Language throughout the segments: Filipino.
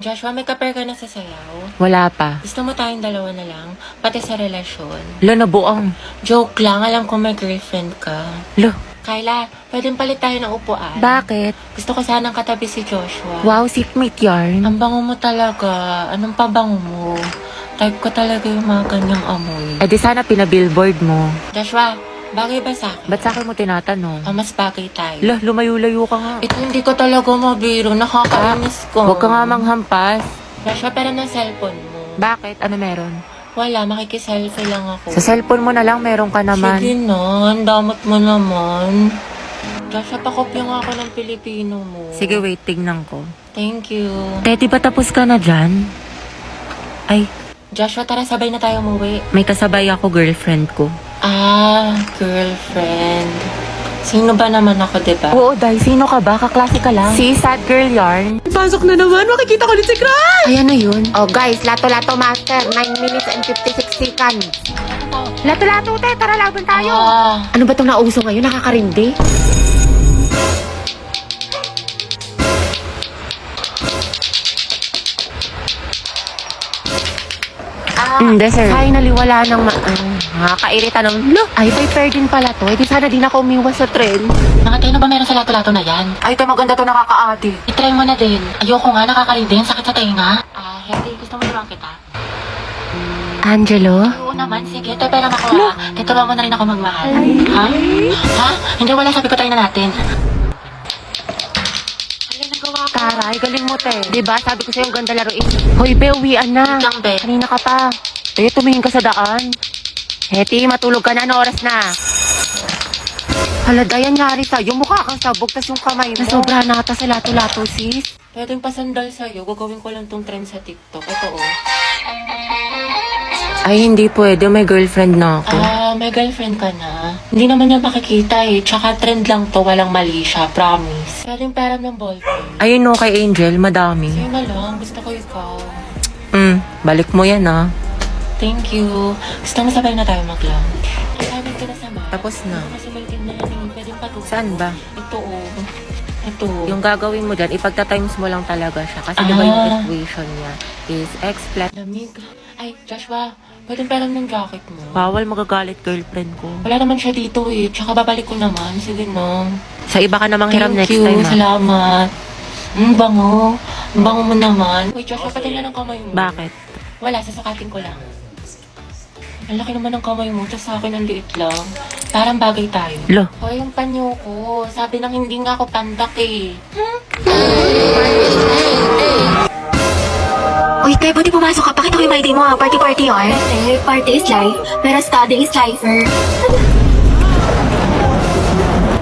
Joshua, may kapair ka na sa sayaw? Wala pa. Gusto mo tayong dalawa na lang? Pati sa relasyon? Lo, nabuang. Joke lang, alam ko may girlfriend ka. Lo, Kyla, pwedeng palit tayo ng upuan. bakit? Gusto ko sanang katabi si Joshua. Wow, seatmate yarn. Ang bango mo talaga. Anong pabango mo? Type ko talaga yung mga ganyang amoy. Eh di sana pinabillboard mo. Joshua, bagay ba sa akin? Ba't sa akin mo tinatanong? Mas bagay tayo. Lo, lumayo-layo ka nga. Ito hindi ko talaga mabiro. Nakakainis ko. Huwag ka nga manghampas. Joshua, pero ng cellphone mo. Bakit? Ano meron? Wala, makikiselfie lang ako. Sa cellphone mo na lang, meron ka naman. Sige na, ang damot mo naman. Joshua, pakopya nga ako ng Pilipino mo. Sige, wait, tignan ko. Thank you. Teddy, ba tapos ka na dyan? Ay, Joshua, tara sabay na tayo umuwi. may kasabay ako, girlfriend ko. Ah, girlfriend. Sino ba naman ako, diba? Oo, Day, sino ka ba? Kaklase ka lang. Si Sad Girl Yarn. Pasok na naman, makikita ko ulit si Crush! Ay, ano yun? Oh guys, lato-lato master, 9 minutes and 56 seconds. Lato-lato, te, tara laban tayo. Ano ba itong nauso ngayon? Nakakarindi? Sir. Finally, wala nang nakakairita ng, lo, ay, by fair din pala to. Eh, di sana din ako umiwas sa tren. Nakatay na ba meron sa lato-lato na yan? Ay, te, maganda to, nakaka-adi. I-try mo na din. Ayoko nga, nakakarindin. Sakit sa tenga. Henry, gusto mo naman kita? Angelo? Oo naman, sige. Te, pera ako ha. Tuturuan mo na rin ako magmahal. Ha? Ha? Hindi, wala. Sabi ko tayo na natin. Ay, nagawa ko. Taray, galing mo, te. Diba, sabi ko sa'yo, ang ganda laruin. Hoy, be, uwian na. Wait lang, be. Kanina ka pa. Te, tumingin ka sa daan. Heti, matulog ka na. Ano oras na? Hala, Dayan, nyari sa'yo. Mukha kang sabog, tas yung kamay mo. Nasobra na ata sa lato-lato, sis. Pwedeng pasandal sa'yo. Gagawin ko lang tong trend sa TikTok. Ito, oh. Ay, hindi pwede. May girlfriend na ako. May girlfriend ka na. Hindi naman niya makikita eh. Tsaka trend lang to. Walang mali siya. Promise. Pwedeng pera ng ballpen. Ayun no, kay Angel, madami. Sa'yo na lang. Gusto ko ikaw. Balik mo yan, ah. Thank you. Gusto mo sabay na tayo mag-lang. Kasabit ka na sa map. Tapos na. Kasi may na yan eh. Pwedeng patuloy. Saan ba? Ito, oh. Ito. Yung gagawin mo dyan, ipagta-times mo lang talaga siya. Kasi diba yung equation niya is x plus... Lamig. Ay, Joshua. Pwedeng pera ng jacket mo. Bawal magagalit girlfriend ko. Wala naman siya dito eh. Tsaka babalik ko naman. Sige na. Sa iba ka namang hiram Thank next you. time, ah. Salamat. Bango. Ang bango mo naman. Uy, Joshua, patingnan ng kamay mo. Bakit? Wala, sasukatin ko lang. Ang laki naman ng kamay mo, tapos sa akin ang liit lang. Parang bagay tayo. Lo. O, yung panyo ko. Sabi nang hindi nga ako pandak eh. Uy, Tay, buti pumasok ka. Pakita ko yung ID mo ha. Party-party yun. Party is life, pero study is lifer.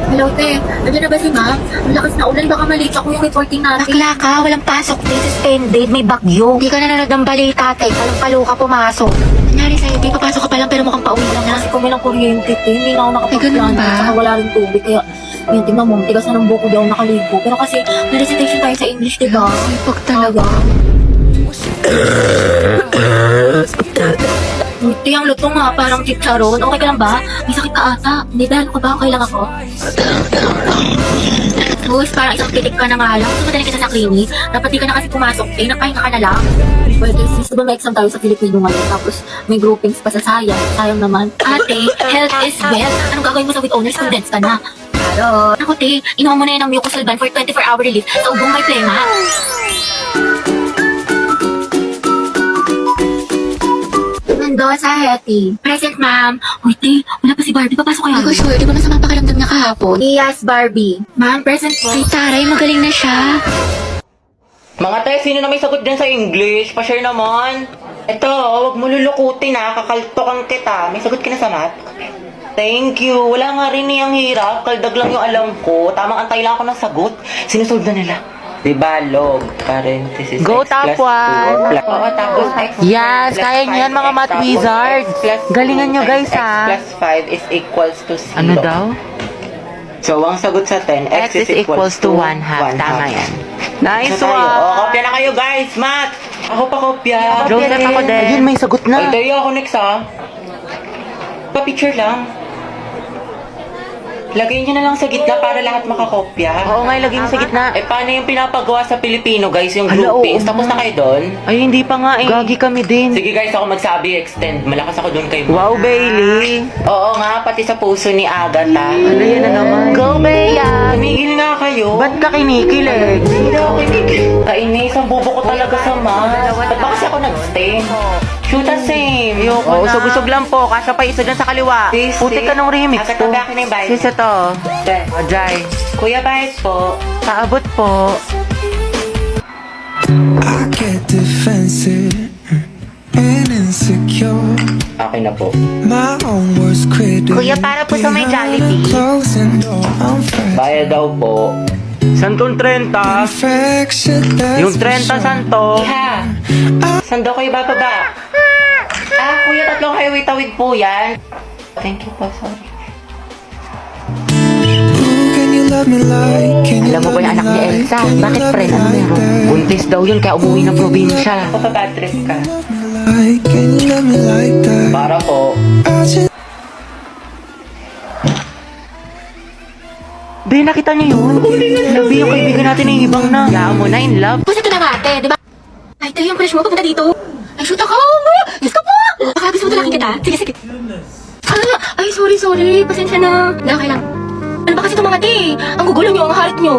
Hello, Te. Nandiyan na ba si Ma'am? Ang lakas na ulan. Baka malate ako yung reporting natin. Bakla ka, walang pasok. This suspended, may bagyo. Hindi ka nanonood ng balita, Te. Palang-palo ka pumasok. Nangyari sa'yo, Te. Papasok ka pa lang pero mukhang pauwi lang na. Kasi kung may lang kuryente, te, hindi na ako ganun nakapagplano. ba? Saka wala rin tubig, kaya yun, tingnan mo, tigas na ng buko daw nakaligo. Pero kasi, may recitation tayo sa English, diba? Pag talaga. Te, ang luto nga, parang chicharon. Okay ka lang ba? May sakit ka ata. Hindi ba? Ano ka ba? Okay lang ako? Gus, parang isang titik ka na nga lang. Gusto mo kita sa clinic? Dapat di ka na kasi pumasok. Nagpahinga ka na lang. Pwede, sis, diba may exam tayo sa Filipino ngayon? Tapos may groupings pa sa sayang. Sayang naman. Ate, health is wealth. Anong gagawin mo sa with owner students ka na? Claro. Ako, Te, inuha mo na yan ng Mucosolvan for 24-hour relief sa ubong may plema. Nando sa Hetty. Present, ma'am. Uy, Te, wala pa si Barbie. Papasok kayo. Hindi ko sure, di ba masama pakiramdam niya kahapon? Yes, Barbie. Ma'am, present po. Ay, taray, magaling na siya. Mga te, sino na may sagot dyan sa English? Pa-share naman. Ito, huwag mo lulukutin, ha. Kakaltokan kita. May sagot ka na sa math? Thank you. Wala nga rin niyang hirap. Kaldag lang yung alam ko. Tamang antay lang ako ng sagot. Sinusolve na nila. Diba, log, parenthesis, Go, x top plus 2, one. Oo, tapos x Yes, plus kaya niyo yan, 5x, mga math tapos wizards. x plus 2 Galingan niyo, times guys, ha. X plus 5 is equals to 0. Ano daw? So, ang sagot sa 10, X is equals to 1/2. Tama yan. Nice one! Oh, kopya na kayo, guys! Math! Ako pa kopya. Joseph, ako din. Ayun, may sagot na. Ay, tayo ako next, ha? Pa-picture lang. Lagay nyo na lang sa gitna para lahat makakopya. Oo nga, ilagay nyo sa gitna. Eh, paano yung pinapagawa sa Pilipino, guys, yung groupings? Tapos na kayo doon? Ay, hindi pa nga eh. Gagi kami din. Sige guys, ako magsabi, extend. Malakas ako doon kay Wow, Bailey. Oo nga, pati sa puso ni Agatha. Ano yan na naman? Go, Bea! Tumigil nga kayo. Ba't ka kinikilig? Hindi ako kinikilig. Kainis, ang bobo ko talaga sa math. Ba't ba kasi ako nag-stay? Shoot the same. Oo, usog-usog lang po. Kasya pa isa dyan sa kaliwa. Puti ka nung remix to. Agad na yung bayad. Sis, ito. O, Jai. Kuya, bayad po. Paabot po. I get defensive and insecure. Okay na po. My own worst critic. Kuya, para po sa may Jollibee. Closing door, I'm fresh. Bayad daw po. Santong 30. Perfection, that's Yung for 30 sure. santo. Iha. Sando kayo bababa. Kuya, tatlong highway tawid po yan. Thank you po, sorry. Ooh, can you love me like? Can you Alam mo ba yung anak ni Elsa? Bakit friend? Ano meron? Buntis daw yun kaya umuwi ng probinsya. Papabad trip ka. Like, can you love me like that? Para po. I just Be, nakita niyo yun? Labi yung kaibigan natin na ibang na. Kaya mo na in love. Pusa ito na nga, ate, di ba? Ay, tayo yung crush mo, papunta dito. Ay, shoot ako! Diyos ko po! Nakabis mo talaking kita. Sige, sige. Ay, sorry. Pasensya na. Okay lang. Ano ba kasi itong mga te? Ang gugulo nyo, ang harit nyo.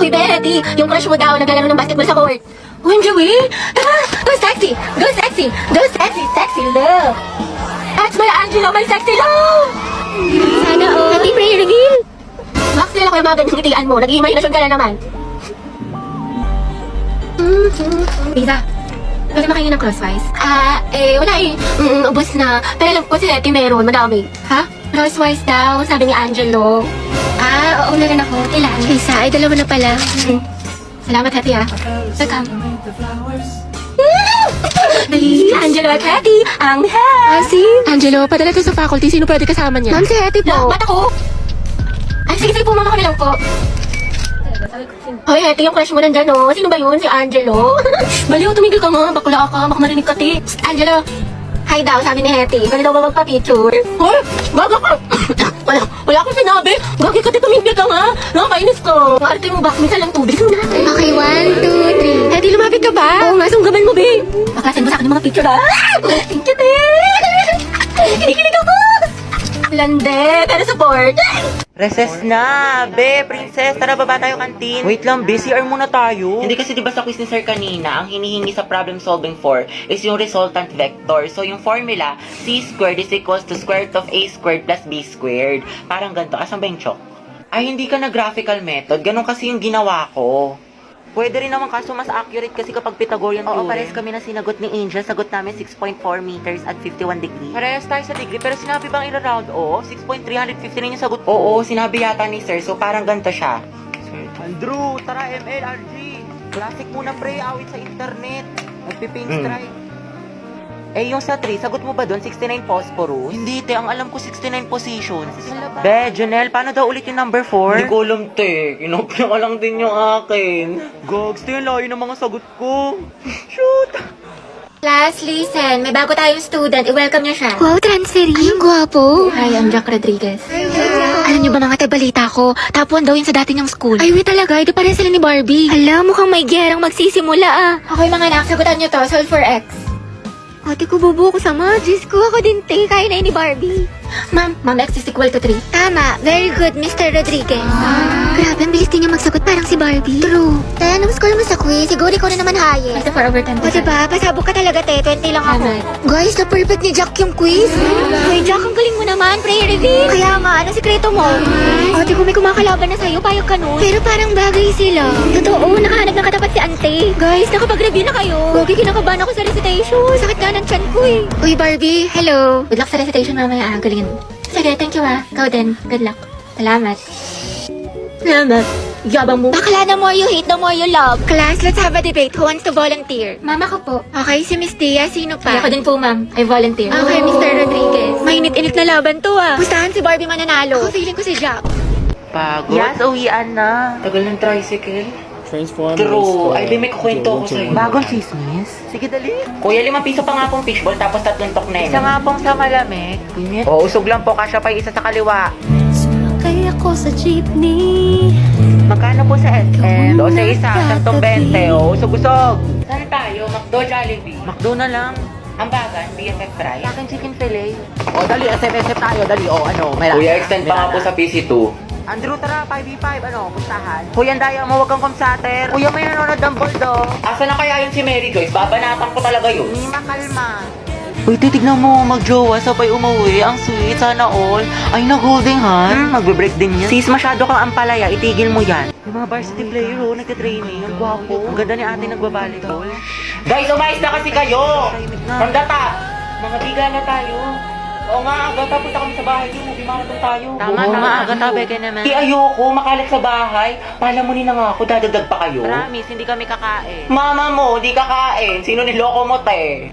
Uy, Betty, yung crush mo daw, naglalaro ng basketball sa court. Uy, Joey, tara, go sexy, sexy love. That's my Angelo, my sexy love. Sana all. Happy prayer reveal. Max, nila ko yung mga ganyang ngitian mo. Nag-iimaginasyon ka na naman. Lisa, pwede makain ng crosswise? Wala eh. Ubos na. Pero alam ko si Hetty meron, madami. Ha? Crosswise daw, sabi ni Angelo. Oo, meron ako. Ilan? Lisa, ay dalawa na pala. Salamat, Hetty Welcome. Dali, Angelo at Hetty, ang Angelo, padala to sa faculty. Sino pwede kasama niya? Ma'am, si Hetty po. Ba't ako? Ay, sige po, mama kami lang po. Hoy, Hetty, yung crush mo nandyan, no? Sino ba yun? Si Angelo? Baliw, tumigil ka nga. Bakla ka. Baka marinig ka, ti. Psst, Angelo. Hi daw, sabi ni Hetty. Pwede daw ba magpa-picture? Hoy, baga ka. Wala akong sinabi. Gagi ka, ti, tumigil ka nga. Nakakainis ko. Ang arte mo ba? Minsan lang tubig. Okay, 1, 2, 3. Hetty, lumapit ka ba? Oo nga, sunggaban mo, be. Baklasin mo sa akin yung mga picture, ha? Thank you, te. Kinikilig ako. Lande, pero support. Recess na! Be, princess, tara baba tayo kantin. Wait lang, be, CR muna tayo. Hindi kasi diba sa quiz ni sir kanina, ang hinihingi sa problem solving for is yung resultant vector. So yung formula, c squared is equals to square root of a squared plus b squared. Parang ganito. Asan ba yung chalk? Ay, hindi ka na graphical method. Ganon kasi yung ginawa ko. Pwede rin naman kaso mas accurate kasi kapag Pythagorean theorem. Oo, pares kami na sinagot ni Angel. Sagot namin 6.4 meters at 51 degrees. Parehas tayo sa degree, pero sinabi bang ira-round off? 6.359 yung sagot. Oo, sinabi yata ni sir. So parang ganito siya. Andrew, tara MLRG. Classic muna pre, awit sa internet. Nagpipaint strike. Eh, yung sa 3, sagot mo ba doon? 69 phosphorus? Hindi, te. Ang alam ko, 69 positions. Be, Janelle, paano daw ulit yung number 4? Hindi ko alam, te. Kinopya ko lang din yung akin. Gogs, te, layo ng mga sagot ko. Shoot! Class, listen. May bago tayong student. I-welcome niyo siya. Wow, transferee. Ay, ang gwapo. Hi, I'm Jack Rodriguez. Alam niyo ba mga balita ko? Top 1 daw yun sa dati niyang school. Ay, wait talaga. Ito pa rin sila ni Barbie. Hala, mukhang may gerang magsisimula ah. Okay mga anak, sagutan niyo to. Solve for X. Ate ko, bubo ko sa mga. Diyos ko, ako din, te. Kaya na yun ni Barbie. Ma'am, X is equal to 3. Tama. Very good, Mr. Rodriguez. Grabe, ang bilis din niya magsagot parang si Barbie. True. Te, anong score mo sa quiz? Siguro ikaw na naman highest. 24 over 10. O diba, pasabog ka talaga, te. 20 lang ako. Guys, na-perfect ni Jack yung quiz. Hoy, Jack, ang galing mo naman. Prayer reveal. Kaya nga, anong sikreto mo? Ate ko, may kumakalaban na sa'yo. Payag ka nun. Pero parang bagay sila. Totoo, nakahanap ng katapat si Ante. Guys, nakapag-review na kayo. Gogi, kinakabahan ako sa recitation. Sakit nga ng tiyan ko eh. Uy, Barbie, hello. Good luck sa recitation mamaya. Galingan mo. Sige, thank you Ikaw din. Good luck. Salamat. Yabang mo. Bakla, the more you hate, the more you love. Class, let's have a debate. Who wants to volunteer? Mama ko po. Okay, si Miss Tia, sino pa? Ako din po, ma'am. I volunteer. Okay, Mr. Rodriguez. Mainit-init na laban to ah. Gustahan si Barbie mananalo. Ako feeling ko si Jack. Pagod? Yes, uwian na. Tagal ng tricycle. transform True. this, Ay, di may kukwento ko sa'yo. Bagong chismis? Sige, dali. Kuya, 5 piso pa nga pong fishball tapos 3 tok na yun. Isa nga pong sa malamig. Oo, usog lang po. Kasya pa yung isa sa kaliwa. Sumakay ako sa jeepney. Magkano po sa SM? 12 isa, 120. Oo, usog-usog. Saan tayo? McDo, Jollibee. McDo na lang. Ambagan, BFF fry. Akin chicken fillet. O, dali. SF tayo. Dali. O, ano. May Kuya, extend pa nga po sa PC2. Andrew, tara. 5v5. Ano, puntahan. Kuya, daya mo. Huwag kang kumsater. Kuya, may nanonood ng bulldog. Asa na kaya yun si Mary Joyce? Babanatan ko talaga yun. Ni makalma. Uy, titignan mo, magjowa, sabay umuwi. Ang sweet, sana all. Ay, nag-holding hand. Magbe-break din yan. Sis, masyado kang ampalaya, itigil mo yan. Yung mga varsity player, oh, nagka-training. Ang gwapo. Ang ganda ni ate nagbabalibol. Guys, umayos na kasi kayo! From the top! Mga biga na tayo. Oo nga, agata, punta kami sa bahay niyo. Movie marathon tayo. Tama, agata, beke naman. Di ayoko, makalat sa bahay. Palamunin na nga ako, dadagdag pa kayo. Promise, hindi kami kakain. Mama mo, di kakain. Sino niloko mo, te?